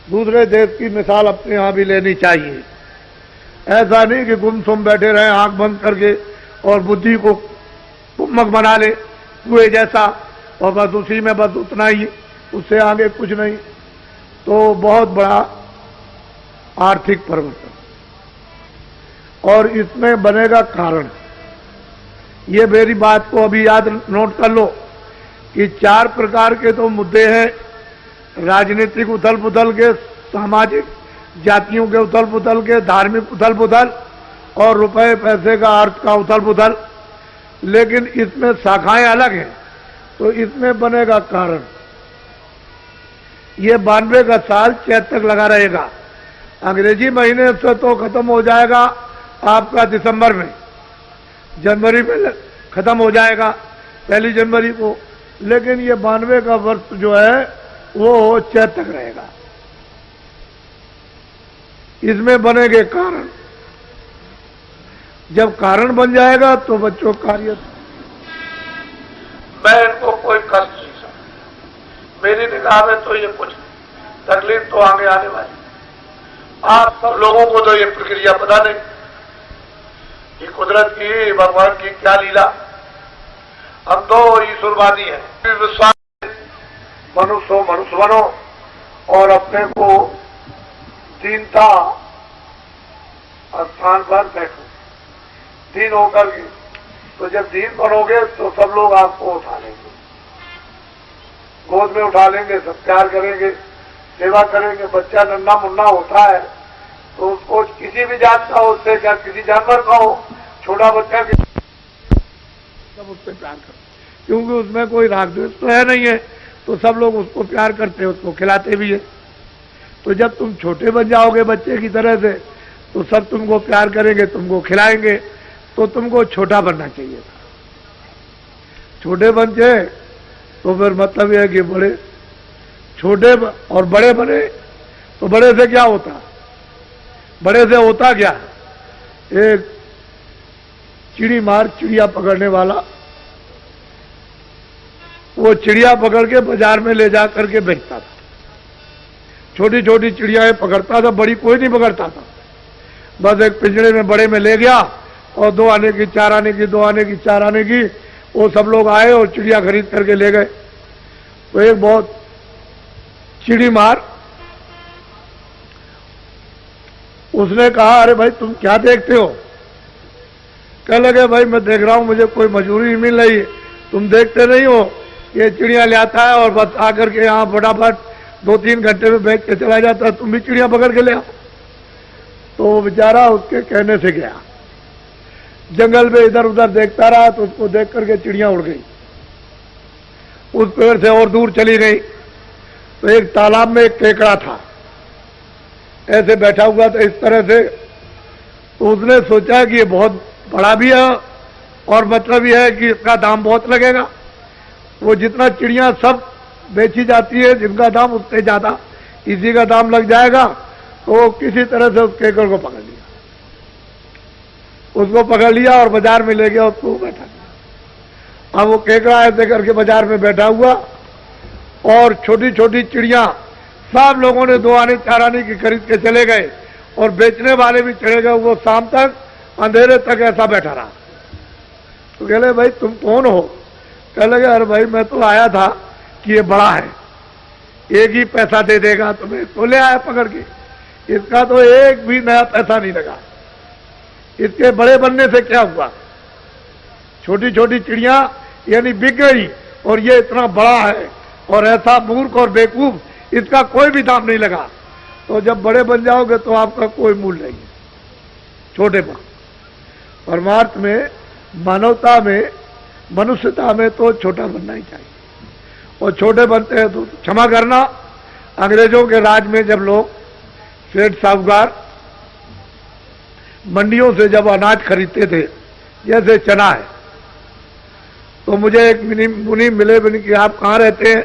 दूसरे देश की मिसाल अपने यहाँ भी लेनी चाहिए। ऐसा नहीं कि गुमसुम बैठे रहे आंख बंद करके और बुद्धि को कुम्मक बना ले कुएं जैसा, और बस उसी में बस उतना ही, उससे आगे कुछ नहीं। तो बहुत बड़ा आर्थिक परिवर्तन, और इसमें बनेगा कारण। ये मेरी बात को अभी याद नोट कर लो कि 4 प्रकार के तो मुद्दे हैं, राजनीतिक उथल पुथल के, सामाजिक जातियों के उथल पुथल के, धार्मिक उथल पुथल, और रुपए पैसे का अर्थ का उथल पुथल। लेकिन इसमें शाखाएं अलग हैं, तो इसमें बनेगा कारण। ये 92 का साल चैत तक लगा रहेगा। अंग्रेजी महीने से तो खत्म हो जाएगा आपका दिसंबर में, जनवरी में खत्म हो जाएगा 1 जनवरी को। लेकिन ये 92 का वर्ष जो है वो चैत तक रहेगा। इसमें बनेंगे कारण। जब कारण बन जाएगा तो बच्चों कार्य, मैं इनको कोई कष्ट नहीं समझता, मेरी निगाह में तो ये कुछ तकलीफ तो आगे आने वाली। आप सब लोगों को तो ये प्रक्रिया पता नहीं कि कुदरत की, भगवान की क्या लीला। हम तो ईश्वरवादी हैं। विश्वास, मनुष्य हो मनुष्य बनो और अपने को दीनता स्थान पर बैठो, दीन होकर के। तो जब दीन बनोगे तो सब लोग आपको उठा लेंगे, गोद में उठा लेंगे, सब प्यार करेंगे, सेवा करेंगे। बच्चा नन्ना मुन्ना होता है तो उसको किसी भी जात का हो, उससे क्या किसी जानवर का हो, छोटा बच्चा के सब उससे प्यार करते, क्योंकि उसमें कोई राग द्वेष तो है नहीं है, तो सब लोग उसको प्यार करते हैं, उसको खिलाते भी है। तो जब तुम छोटे बन जाओगे बच्चे की तरह से, तो सब तुमको प्यार करेंगे, तुमको खिलाएंगे। तो तुमको छोटा बनना चाहिए था। छोटे बन जाए तो फिर मतलब यह है कि बड़े, छोटे और बड़े बने तो बड़े से क्या होता, बड़े से होता क्या, एक चिड़ी मार चिड़िया पकड़ने वाला, वो चिड़िया पकड़ के बाजार में ले जा करके बेचता था। छोटी छोटी चिड़ियाएं पकड़ता था, बड़ी कोई नहीं पकड़ता था। बस एक पिंजरे में बड़े में ले गया और 2 आने की, 4 आने की, 2 आने की, 4 आने की, वो सब लोग आए और चिड़िया खरीद करके ले गए। तो एक बहुत चिड़ी मार, उसने कहा, अरे भाई तुम क्या देखते हो? कह लगे, भाई मैं देख रहा हूं, मुझे कोई मजदूरी नहीं मिल रही। तुम देखते नहीं हो, ये चिड़िया ले आता है और बस आकर के यहाँ फटाफट 2-3 घंटे में बेच के चला जाता है, तुम भी चिड़िया पकड़ के ले आओ। तो वो बेचारा उसके कहने से गया, जंगल में इधर उधर देखता रहा, तो उसको देख करके चिड़िया उड़ गई, उस पेड़ से और दूर चली गई। तो एक तालाब में एक केकड़ा था, ऐसे बैठा हुआ था इस तरह से। तो उसने सोचा कि ये बहुत बड़ा भी है और मतलब यह है कि इसका दाम बहुत लगेगा। वो जितना चिड़िया सब बेची जाती है, जिनका दाम उससे ज्यादा इसी का दाम लग जाएगा। तो किसी तरह से उस केकड़ को पकड़ लिया, उसको पकड़ लिया और बाजार में ले गया, उसको बैठा दिया। अब वो केकड़ा ऐसे करके बाजार में बैठा हुआ और छोटी छोटी चिड़िया सब लोगों ने 2 आने 4 आने की खरीद के चले गए और बेचने वाले भी चले गए। वो शाम तक अंधेरे तक ऐसा बैठा रहा। तो कह ले, भाई तुम कौन हो? कह लगे, अरे भाई मैं तो आया था कि ये बड़ा है, एक ही पैसा दे देगा तुम्हें, तो ले आया पकड़ के। इसका तो एक भी नया पैसा नहीं लगा। इसके बड़े बनने से क्या हुआ, छोटी छोटी चिड़िया यानी बिक गई, और ये इतना बड़ा है और ऐसा मूर्ख और बेवकूफ, इसका कोई भी दाम नहीं लगा। तो जब बड़े बन जाओगे तो आपका कोई मूल्य नहीं है, छोटे बन। परमार्थ में, मानवता में, मनुष्यता में तो छोटा बनना ही चाहिए। और छोटे बनते हैं तो क्षमा करना, अंग्रेजों के राज में जब लोग सेठ साहूकार मंडियों से जब अनाज खरीदते थे, जैसे चना है, तो मुझे एक मुनि मिले, कि आप कहाँ रहते हैं?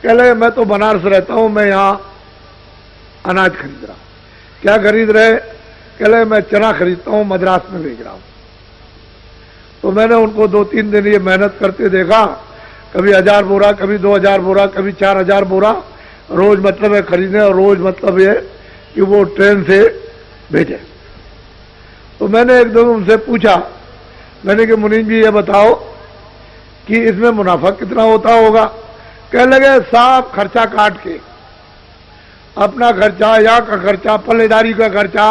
कह लगे, मैं तो बनारस रहता हूँ, मैं यहाँ अनाज खरीद रहा। क्या खरीद रहे? कह लगे, मैं चना खरीदता हूँ, मद्रास में भेज रहा हूँ। तो मैंने उनको 2-3 दिन ये मेहनत करते देखा, कभी 1000 बोरा, कभी 2000 बोरा, कभी 4000 बोरा रोज मतलब है खरीदें और रोज मतलब ये कि वो ट्रेन से भेजें। तो मैंने एक दो उनसे पूछा, मैंने कि मुनीम जी ये बताओ कि इसमें मुनाफा कितना होता होगा। कह लगे साफ खर्चा काट के, अपना खर्चा, यहाँ का खर्चा, पल्लेदारी का खर्चा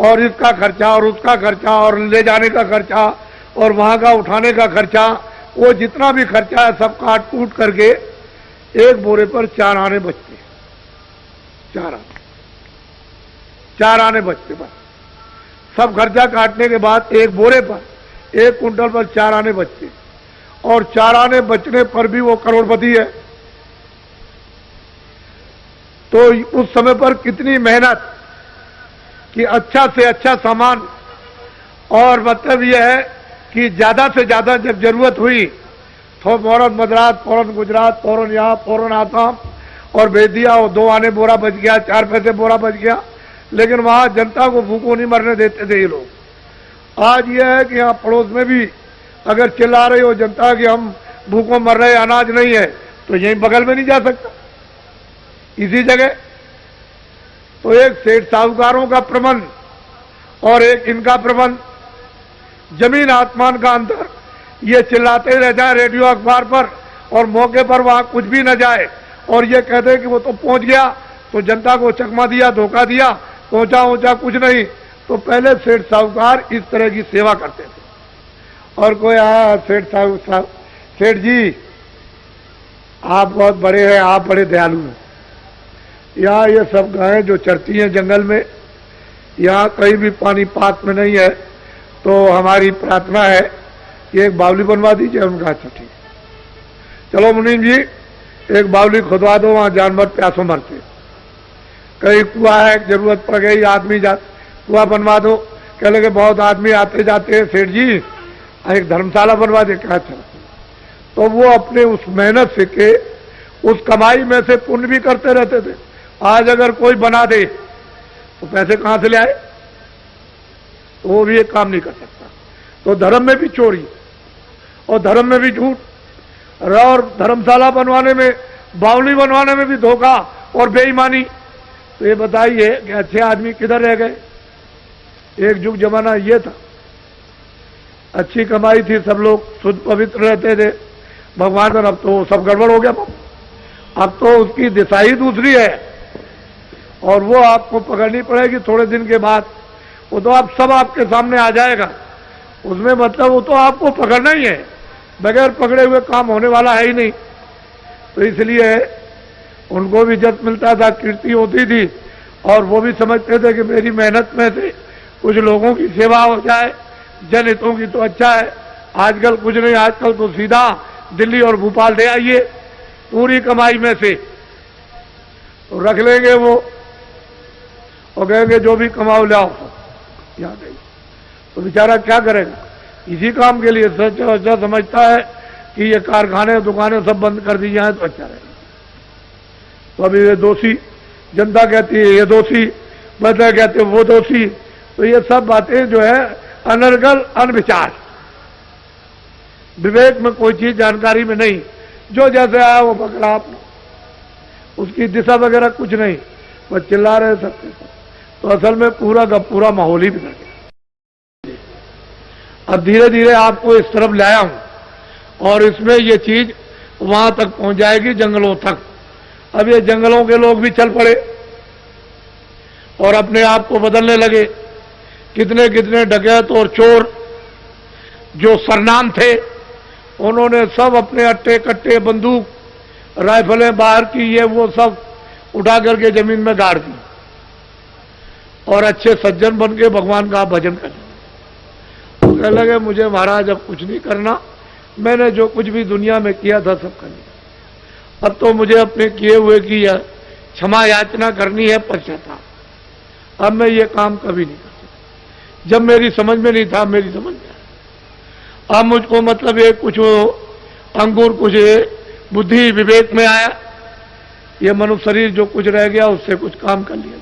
और इसका खर्चा और उसका खर्चा और ले जाने का खर्चा और वहां का उठाने का खर्चा, वो जितना भी खर्चा है सब काट कूट करके एक बोरे पर 4 आने बचते, 4 आने बचते। बस सब खर्चा काटने के बाद एक बोरे पर, 1 कुंटल पर 4 आने बचते, और 4 आने बचने पर भी वो करोड़पति है। तो उस समय पर कितनी मेहनत कि अच्छा से अच्छा सामान, और मतलब यह है कि ज्यादा से ज्यादा जब जरूरत हुई तो फौरन मद्रास, फौरन गुजरात, फौरन यहाँ, फौरन आसाम और भेज दिया। और 2 आने बोरा बच गया, 4 पैसे बोरा बच गया। लेकिन वहां जनता को भूखों नहीं मरने देते थे ये लोग। आज यह है कि यहाँ पड़ोस में भी अगर चिल्ला रही हो जनता कि हम भूखों मर रहे, अनाज नहीं है, तो यहीं बगल में नहीं जा सकता, इसी जगह। तो एक सेठ साहूकारों का प्रबंध और एक इनका प्रबंध, जमीन आसमान का अंतर। ये चिल्लाते रह जाए रेडियो अखबार पर और मौके पर वहां कुछ भी न जाए और ये कहते हैं कि वो तो पहुंच गया, तो जनता को चकमा दिया, धोखा दिया, पहुंचा कुछ नहीं। तो पहले सेठ साहूकार इस तरह की सेवा करते थे। और कोई आया, सेठ जी आप बहुत बड़े हैं, आप बड़े दयालु हैं। यहाँ ये सब गायें जो चरती हैं जंगल में, यहाँ कहीं भी पानी पात में नहीं है, तो हमारी प्रार्थना है कि एक बावली बनवा दीजिए। उनका अच्छा ठीक है, चलो मुनीम जी एक बावली खुदवा दो, वहां जानवर प्यासों मरते। कहीं कुआ है, जरूरत पड़ गई, आदमी जा, कुआ बनवा दो। कह लगे बहुत आदमी आते जाते हैं, सेठ जी एक धर्मशाला बनवा दे। क्या अच्छा। तो वो अपने उस मेहनत से के उस कमाई में से पुण्य भी करते रहते थे। आज अगर कोई बना दे तो पैसे कहां से ले आए, तो वो भी एक काम नहीं कर सकता। तो धर्म में भी चोरी और धर्म में भी झूठ, और धर्मशाला बनवाने में, बावली बनवाने में भी धोखा और बेईमानी। तो ये बताइए कि अच्छे आदमी किधर रह गए। एक युग जमाना ये था, अच्छी कमाई थी, सब लोग शुद्ध पवित्र रहते थे भगवान का। अब तो सब गड़बड़ हो गया। अब तो उसकी दिशा ही दूसरी है और वो आपको पकड़नी पड़ेगी थोड़े दिन के बाद। वो तो आप सब आपके सामने आ जाएगा, उसमें मतलब वो तो आपको पकड़ना ही है, बगैर पकड़े हुए काम होने वाला है ही नहीं। तो इसलिए उनको भी इज्जत मिलता था, कीर्ति होती थी, और वो भी समझते थे कि मेरी मेहनत में से कुछ लोगों की सेवा हो जाए, जनहितों की, तो अच्छा है। आजकल कुछ नहीं, आजकल तो सीधा दिल्ली और भोपाल दे आइए पूरी कमाई में से, तो रख लेंगे वो और कहेंगे जो भी कमाओ लाओ यहाँ गई। तो बेचारा क्या करेगा, इसी काम के लिए अच्छा समझता है कि ये कारखाने दुकानें सब बंद कर दी जाए तो अच्छा रहेगा। तो अभी ये दोषी, जनता कहती है ये दोषी, बदला कहते हैं वो दोषी। तो ये सब बातें जो है अनर्गल, अनविचार, विवेक में कोई चीज जानकारी में नहीं, जो जैसे आया वो पकड़ा आपने, उसकी दिशा वगैरह कुछ नहीं, बस चिल्ला रहे सबके सब। तो असल में पूरा का पूरा माहौल ही बिगड़ गया। अब धीरे धीरे आपको इस तरफ लाया हूं और इसमें ये चीज वहां तक पहुंच जाएगी, जंगलों तक। अब ये जंगलों के लोग भी चल पड़े और अपने आप को बदलने लगे। कितने कितने डकैत और चोर जो सरनाम थे, उन्होंने सब अपने अट्टे कट्टे, बंदूक, राइफलें बाहर की, ये वो सब उठा करके जमीन में गाड़ दी और अच्छे सज्जन बन के भगवान का भजन करने। तो कहने लगे मुझे महाराज अब कुछ नहीं करना, मैंने जो कुछ भी दुनिया में किया था सब कर लिया। अब तो मुझे अपने किए हुए की क्षमा याचना करनी है, पश्चाताप। अब मैं ये काम कभी नहीं कर सकता। जब मेरी समझ में नहीं था, मेरी समझ में आया। अब मुझको मतलब ये कुछ अंकुर, कुछ बुद्धि विवेक में आया, ये मनुष्य शरीर जो कुछ रह गया उससे कुछ काम कर लिया।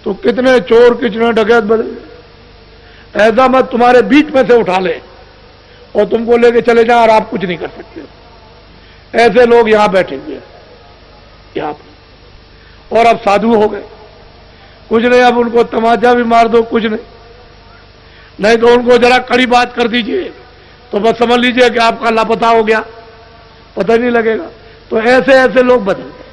तो कितने चोर, कितने डकैत बदले, ऐसा मत तुम्हारे बीच में से उठा ले और तुमको लेके चले जाए और आप कुछ नहीं कर सकते। ऐसे लोग यहां बैठे हुए, यहां पर और अब साधु हो गए। कुछ नहीं, अब उनको तमाचा भी मार दो, कुछ नहीं तो उनको जरा कड़ी बात कर दीजिए तो बस समझ लीजिए कि आपका लापता हो गया, पता नहीं लगेगा। तो ऐसे ऐसे लोग बदल गए।